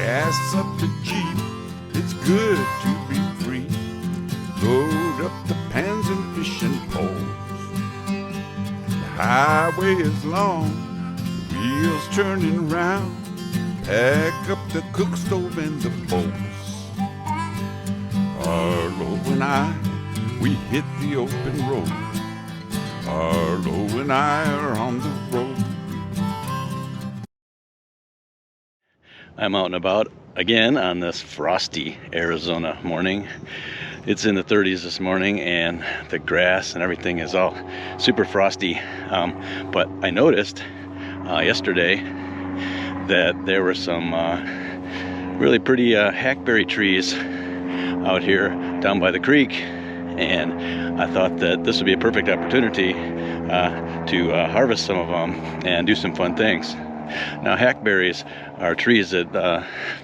gas up the Jeep, it's good to be free. Load up the pans and fishing poles. The highway is long, the wheels turning round. Pack up the cook stove and the bowls. Arlo and I, we hit the open road. Arlo and I are on the road. I'm out and about again on this frosty Arizona morning. It's in the 30s this morning and the grass and everything is all super frosty. But I noticed yesterday that there were some really pretty hackberry trees out here down by the creek, and I thought that this would be a perfect opportunity to harvest some of them and do some fun things. Now, hackberries are trees that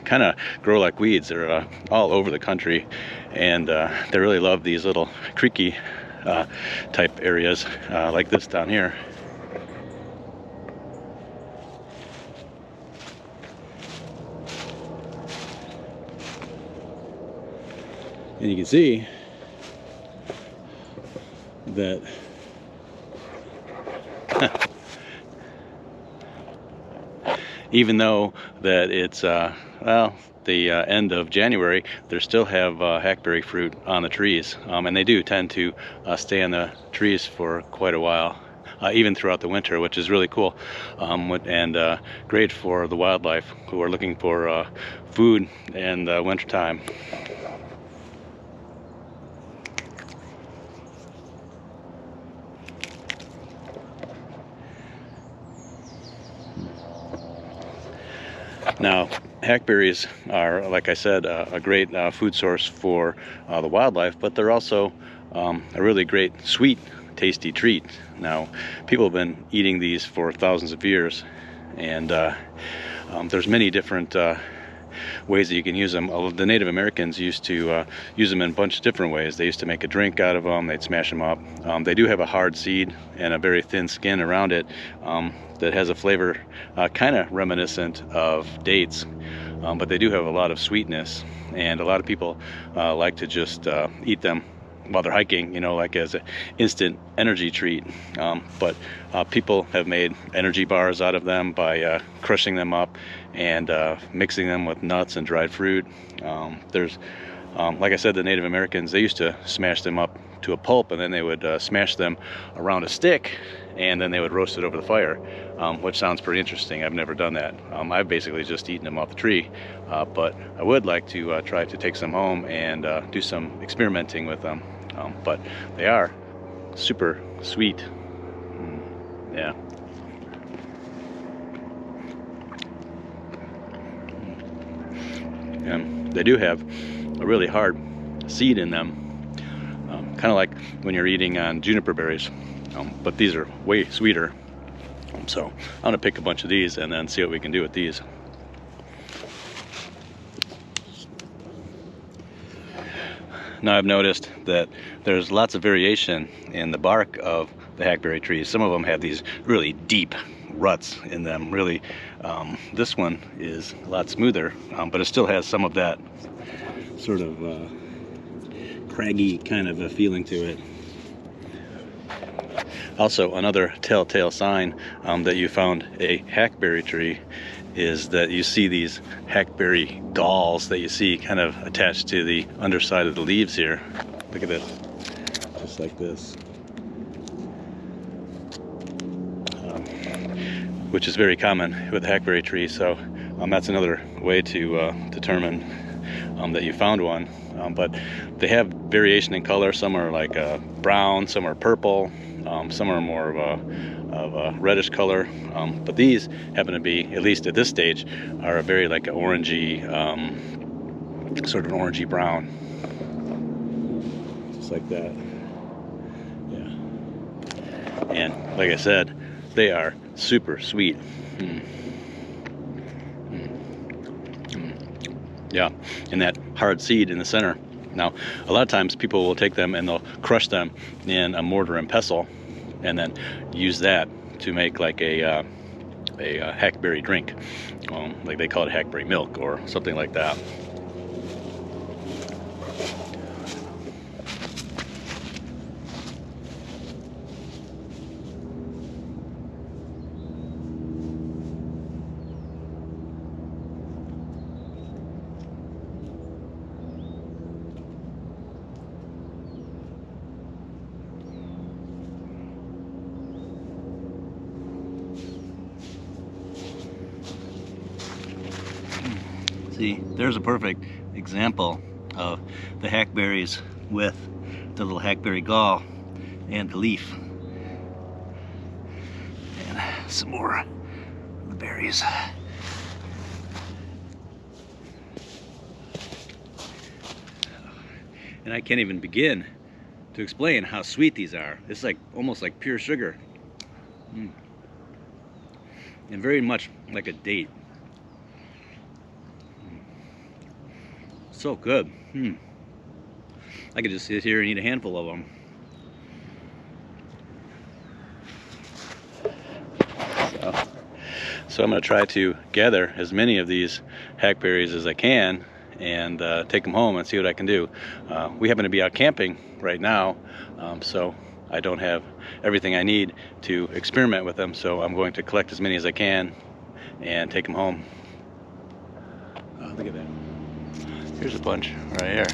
kind of grow like weeds. They're all over the country, and they really love these little creeky type areas like this down here. And you can see that even though that it's well, the end of January, they still have hackberry fruit on the trees, and they do tend to stay on the trees for quite a while, even throughout the winter, which is really cool, and great for the wildlife who are looking for food in the wintertime. Now, hackberries are, like I said, a great food source for the wildlife, but they're also a really great, sweet, tasty treat. Now, people have been eating these for thousands of years, and there's many different ways that you can use them. The Native Americans used to use them in a bunch of different ways. They used to make a drink out of them. They'd smash them up. They do have a hard seed and a very thin skin around it that has a flavor kind of reminiscent of dates, but they do have a lot of sweetness, and a lot of people like to just eat them while they're hiking, you know, like as an instant energy treat. But people have made energy bars out of them by crushing them up and mixing them with nuts and dried fruit. There's like I said, the Native Americans, they used to smash them up to a pulp, and then they would smash them around a stick, and then they would roast it over the fire, which sounds pretty interesting. I've never done that. I've basically just eaten them off the tree, but I would like to try to take some home and do some experimenting with them. But they are super sweet. Yeah. And they do have a really hard seed in them, kind of like when you're eating on juniper berries, but these are way sweeter. So I'm gonna pick a bunch of these and then see what we can do with these. Now, I've noticed that there's lots of variation in the bark of the hackberry trees. Some of them have these really deep ruts in them. Really, this one is a lot smoother, but it still has some of that sort of craggy kind of a feeling to it. Also, another telltale sign that you found a hackberry tree is that you see these hackberry galls that you see kind of attached to the underside of the leaves here. Look at this, just like this, which is very common with hackberry trees. So that's another way to determine that you found one. But they have variation in color. Some are like brown, some are purple, some are more of a reddish color, but these happen to be, at least at this stage, are a very like an orangey, sort of an orangey brown, just like that. Yeah. And like I said, they are super sweet. Yeah, and that hard seed in the center. Now, a lot of times people will take them and they'll crush them in a mortar and pestle, and then use that to make like a a hackberry drink, like they call it hackberry milk or something like that. See, there's a perfect example of the hackberries with the little hackberry gall and the leaf. And some more of the berries. And I can't even begin to explain how sweet these are. It's like almost like pure sugar. And very much like a date. So good. I could just sit here and eat a handful of them. So I'm going to try to gather as many of these hackberries as I can and take them home and see what I can do. We happen to be out camping right now, so I don't have everything I need to experiment with them, so I'm going to collect as many as I can and take them home. Oh, look at that. Here's a bunch right here.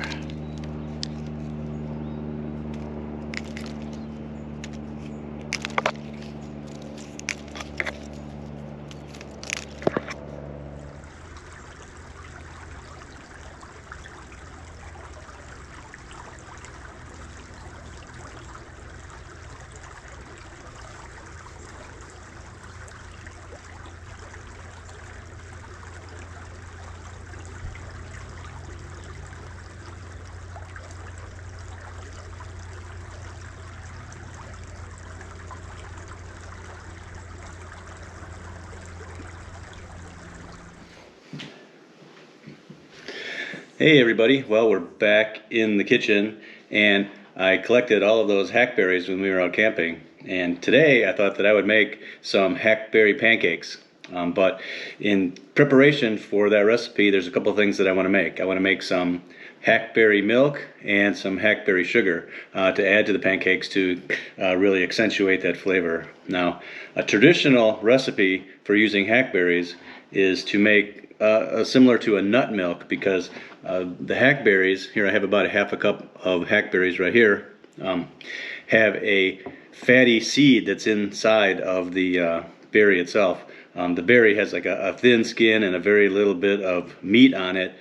Hey everybody, well, we're back in the kitchen, and I collected all of those hackberries when we were out camping, and today I thought that I would make some hackberry pancakes. But in preparation for that recipe, there's a couple of things that I want to make. I want to make some hackberry milk and some hackberry sugar to add to the pancakes to really accentuate that flavor. Now, a traditional recipe for using hackberries is to make similar to a nut milk, because the hackberries, here I have about a half a cup of hackberries right here, have a fatty seed that's inside of the berry itself. The berry has like a thin skin and a very little bit of meat on it,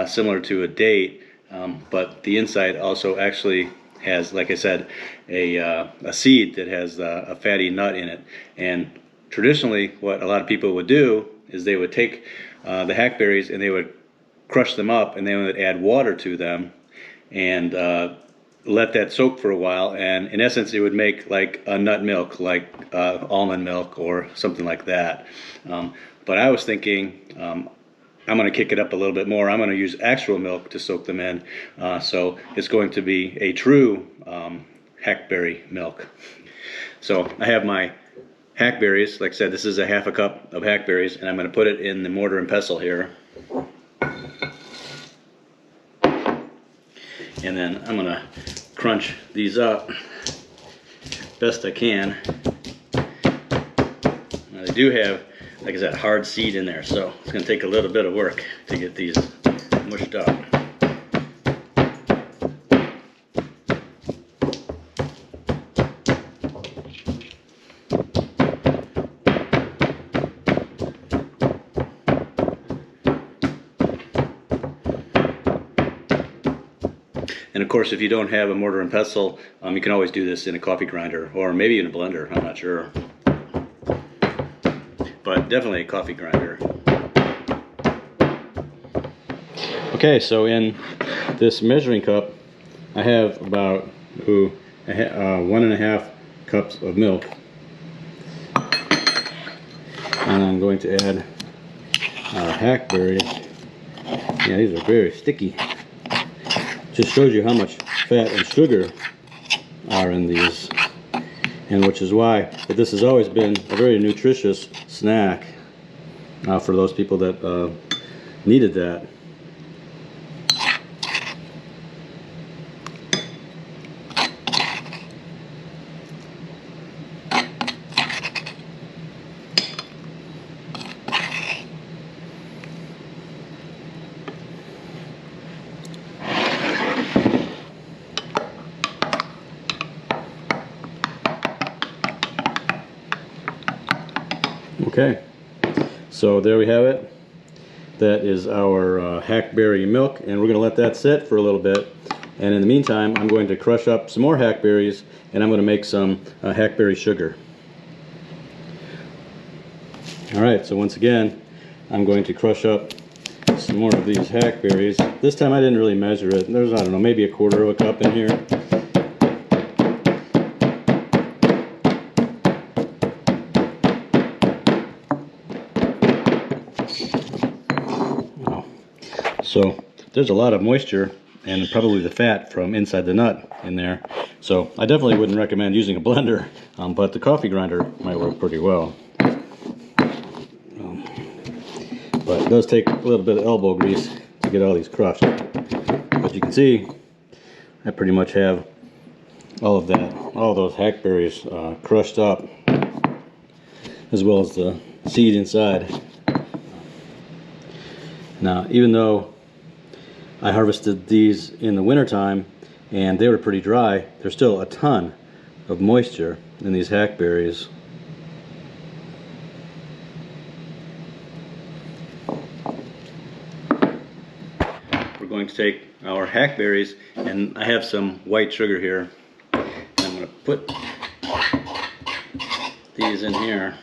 similar to a date, but the inside also actually has, like I said, a seed that has a fatty nut in it. And traditionally what a lot of people would do is they would take the hackberries and they would crush them up, and they would add water to them and let that soak for a while, and in essence it would make like a nut milk, like almond milk or something like that. But I was thinking I'm going to kick it up a little bit more. I'm going to use actual milk to soak them in, so it's going to be a true hackberry milk. So I have my hackberries. Like I said, this is a half a cup of hackberries, and I'm going to put it in the mortar and pestle here. And then I'm going to crunch these up best I can. Now, they do have, like I said, hard seed in there, so it's going to take a little bit of work to get these mushed up. And of course, if you don't have a mortar and pestle, you can always do this in a coffee grinder, or maybe in a blender, I'm not sure. But definitely a coffee grinder. Okay, so in this measuring cup, I have about 1.5 cups of milk. And I'm going to add our hackberries. Yeah, these are very sticky. Just shows you how much fat and sugar are in these, and which is why this has always been a very nutritious snack for those people that needed that. Okay, so there we have it. That is our hackberry milk, and we're going to let that sit for a little bit. And in the meantime, I'm going to crush up some more hackberries, and I'm going to make some hackberry sugar. Alright, so once again, I'm going to crush up some more of these hackberries. This time I didn't really measure it. There's, I don't know, maybe a quarter of a cup in here. So there's a lot of moisture and probably the fat from inside the nut in there. So I definitely wouldn't recommend using a blender, but the coffee grinder might work pretty well. But it does take a little bit of elbow grease to get all these crushed. But you can see I pretty much have all of that, all those hackberries crushed up, as well as the seed inside. Now, even though I harvested these in the wintertime and they were pretty dry, there's still a ton of moisture in these hackberries. We're going to take our hackberries, and I have some white sugar here, and I'm going to put these in here.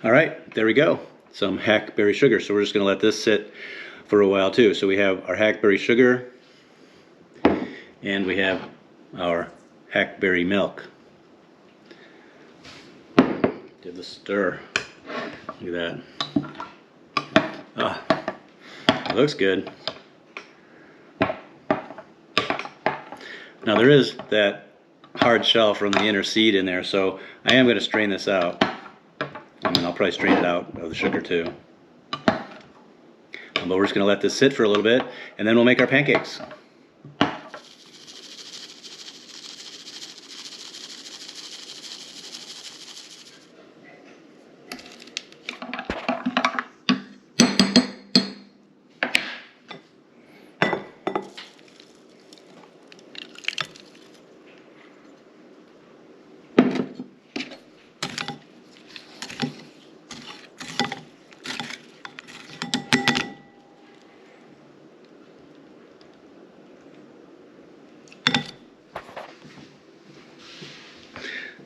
All right, there we go. Some hackberry sugar. So we're just going to let this sit for a while too. So we have our hackberry sugar and we have our hackberry milk. Give this a stir. Look at that. Ah, it looks good. Now there is that hard shell from the inner seed in there, so I am going to strain this out. And then I'll probably strain it out of the sugar too. But we're just going to let this sit for a little bit, and then we'll make our pancakes.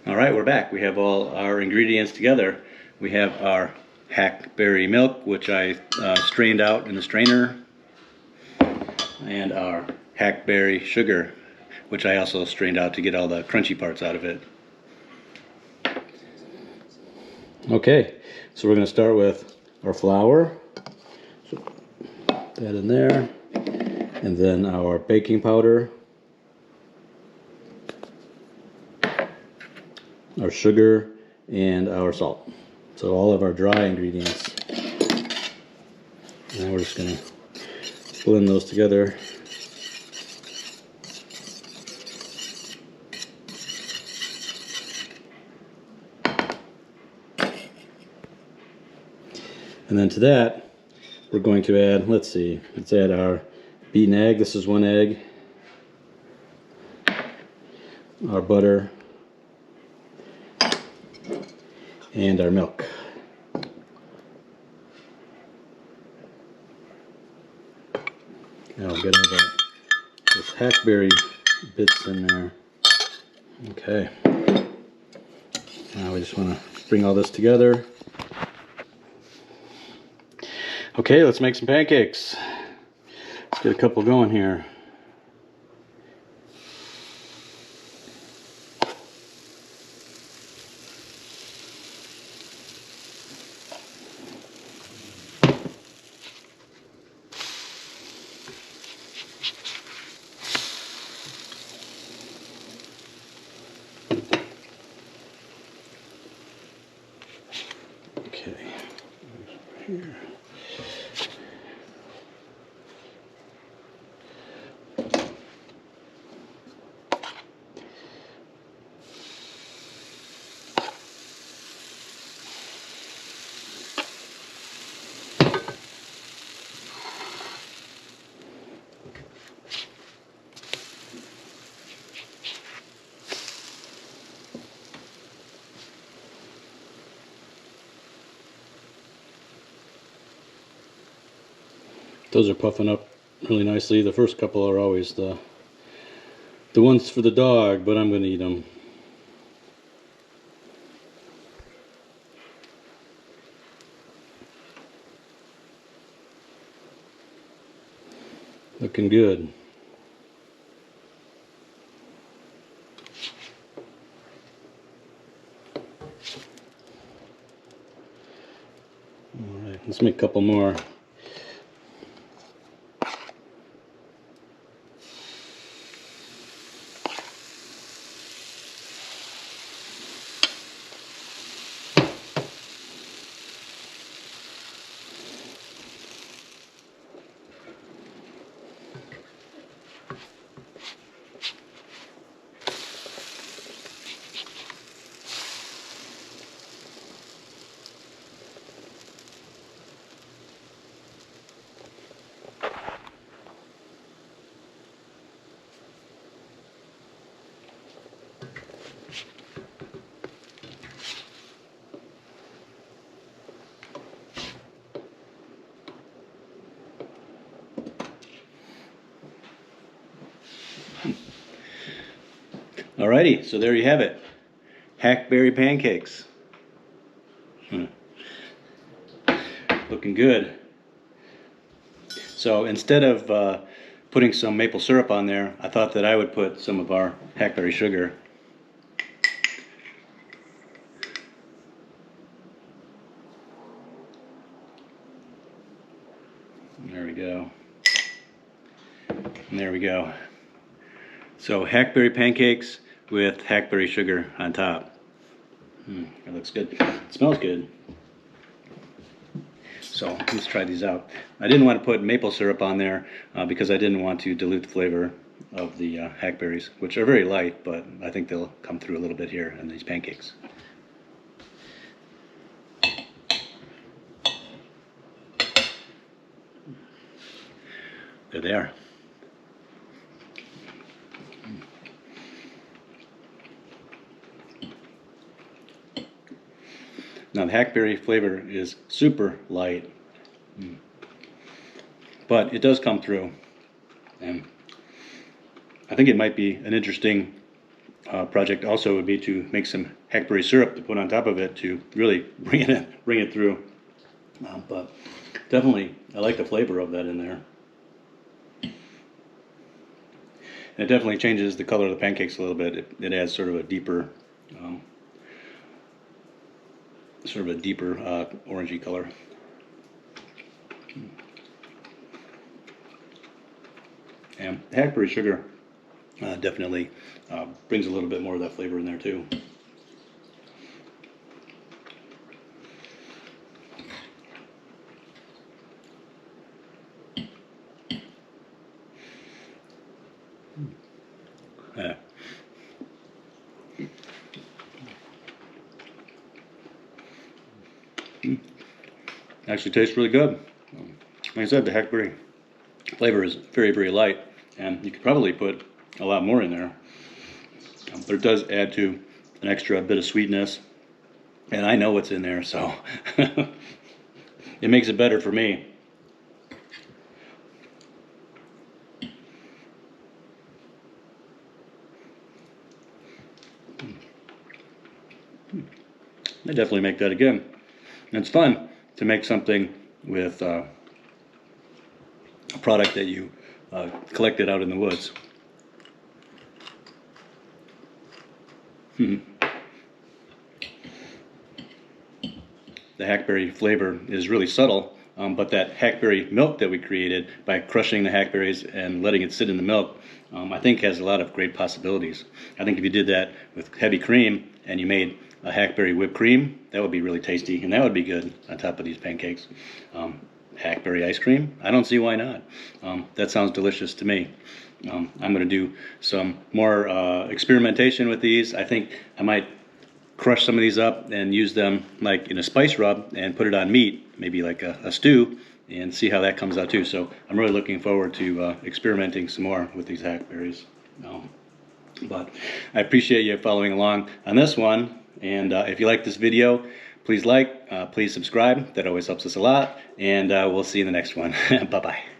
Alright, we're back. We have all our ingredients together. We have our hackberry milk, which I strained out in the strainer, and our hackberry sugar, which I also strained out to get all the crunchy parts out of it. Okay, so we're going to start with our flour. So that in there, and then our baking powder, our sugar, and our salt. So all of our dry ingredients. Now we're just going to blend those together. And then to that, we're going to add, let's add our beaten egg. This is 1 egg. Our butter. And our milk. Now we'll get all those hackberry bits in there. Okay. Now we just want to bring all this together. Okay, let's make some pancakes. Let's get a couple going here. here. Those are puffing up really nicely. The first couple are always the ones for the dog, but I'm going to eat them. Looking good. All right, let's make a couple more. Alrighty, so there you have it. Hackberry pancakes. Looking good. So instead of putting some maple syrup on there, I thought that I would put some of our hackberry sugar. There we go. And there we go. So hackberry pancakes with hackberry sugar on top. That looks good. It smells good. So let's try these out. I didn't want to put maple syrup on there because I didn't want to dilute the flavor of the hackberries, which are very light, but I think they'll come through a little bit here in these pancakes. There they are. Now the hackberry flavor is super light, but it does come through, and I think it might be an interesting project also would be to make some hackberry syrup to put on top of it to really bring it through. But definitely I like the flavor of that in there. And it definitely changes the color of the pancakes a little bit. It adds sort of a deeper orangey color. And hackberry sugar definitely brings a little bit more of that flavor in there too. Yeah. Actually tastes really good. Like I said, the hackberry flavor is very, very light, and you could probably put a lot more in there. But it does add to an extra bit of sweetness, and I know what's in there, so it makes it better for me. I definitely make that again. And it's fun to make something with a product that you collected out in the woods. The hackberry flavor is really subtle, but that hackberry milk that we created by crushing the hackberries and letting it sit in the milk, I think has a lot of great possibilities. I think if you did that with heavy cream and you made a hackberry whipped cream. That would be really tasty, and that would be good on top of these pancakes. Hackberry ice cream, I don't see why not. That sounds delicious to me. I'm going to do some more experimentation with these. I think I might crush some of these up and use them like in a spice rub and put it on meat, maybe like a stew, and see how that comes out too. So I'm really looking forward to experimenting some more with these hackberries. But I appreciate you following along on this one, and if you like this video, please like, please subscribe. That always helps us a lot, and we'll see you in the next one. Bye-bye.